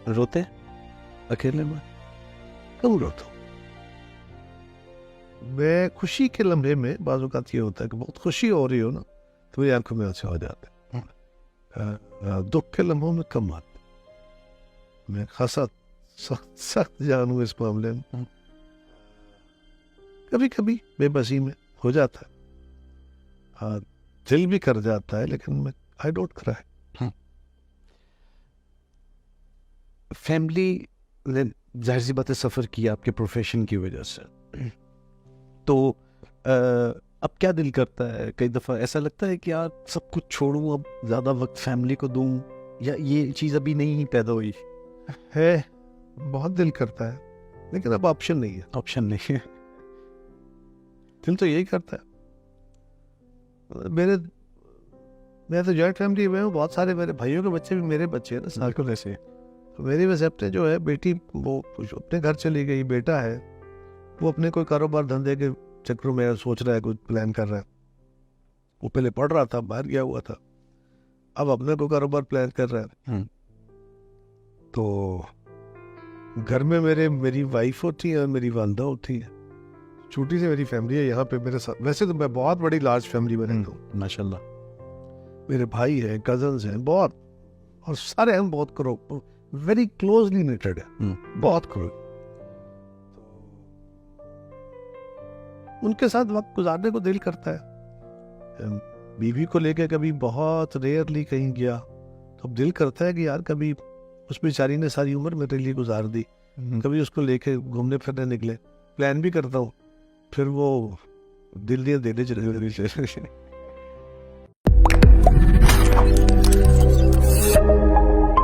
रोते अकेले में? कब रोता हूँ मैं? खुशी के लम्हे में बाज़ औक़ात ये होता है कि बहुत खुशी हो रही हो ना तो मेरी आंखों में आंसू आ जाते हैं। दुख के लम्हों में कम आते। मैं खासा सख्त जान हूँ इस मामले में। कभी कभी बेबसी में हो जाता है, हाँ, दिल भी कर जाता है, लेकिन मैं आई डोंट क्राई। फैमिली ने जाहिर सी बात है सफ़र किया आपके प्रोफेशन की वजह से, तो अब क्या दिल करता है? कई दफ़ा ऐसा लगता है कि यार सब कुछ छोड़ूं, अब ज़्यादा वक्त फैमिली को दूं, या ये चीज़ अभी नहीं पैदा हुई है? बहुत दिल करता है, लेकिन अब ऑप्शन नहीं है। ऑप्शन नहीं है। दिल तो यही करता है। मैं तो जॉइंट फैमिली में हूँ, बहुत सारे मेरे भाइयों के बच्चे भी मेरे बच्चे हैं ना, साथ ऐसे तो मेरी वजह अपने जो है बेटी वो अपने घर चली गई, बेटा है वो अपने कोई कारोबार धंधे के चक्रों में सोच रहा है, कुछ प्लान कर रहा है। वो पहले पढ़ रहा था, बाहर गया हुआ था, अब अपने को कारोबार प्लान कर रहा है। तो घर में मेरी वाइफ होती है और मेरी वालदा होती है। छोटी सी मेरी फैमिली है यहाँ पे मेरे साथ। वैसे तो मैं बहुत बड़ी लार्ज फैमिली में रहता हूँ माशाल्लाह। मेरे भाई हैं, कजन्स हैं बहुत, और सारे हम बहुत करो वेरी क्लोजली निटेड है, बहुत क्लोज। उनके साथ वक्त गुजारने को दिल करता है। बीवी को लेके कभी बहुत रेयरली कहीं गया तो अब दिल करता है कि यार कभी उस बेचारी ने सारी उम्र मेरे लिए गुजार दी, कभी उसको लेके घूमने फिरने निकले। प्लान भी करता हूँ, फिर वो दिल दिए देने चले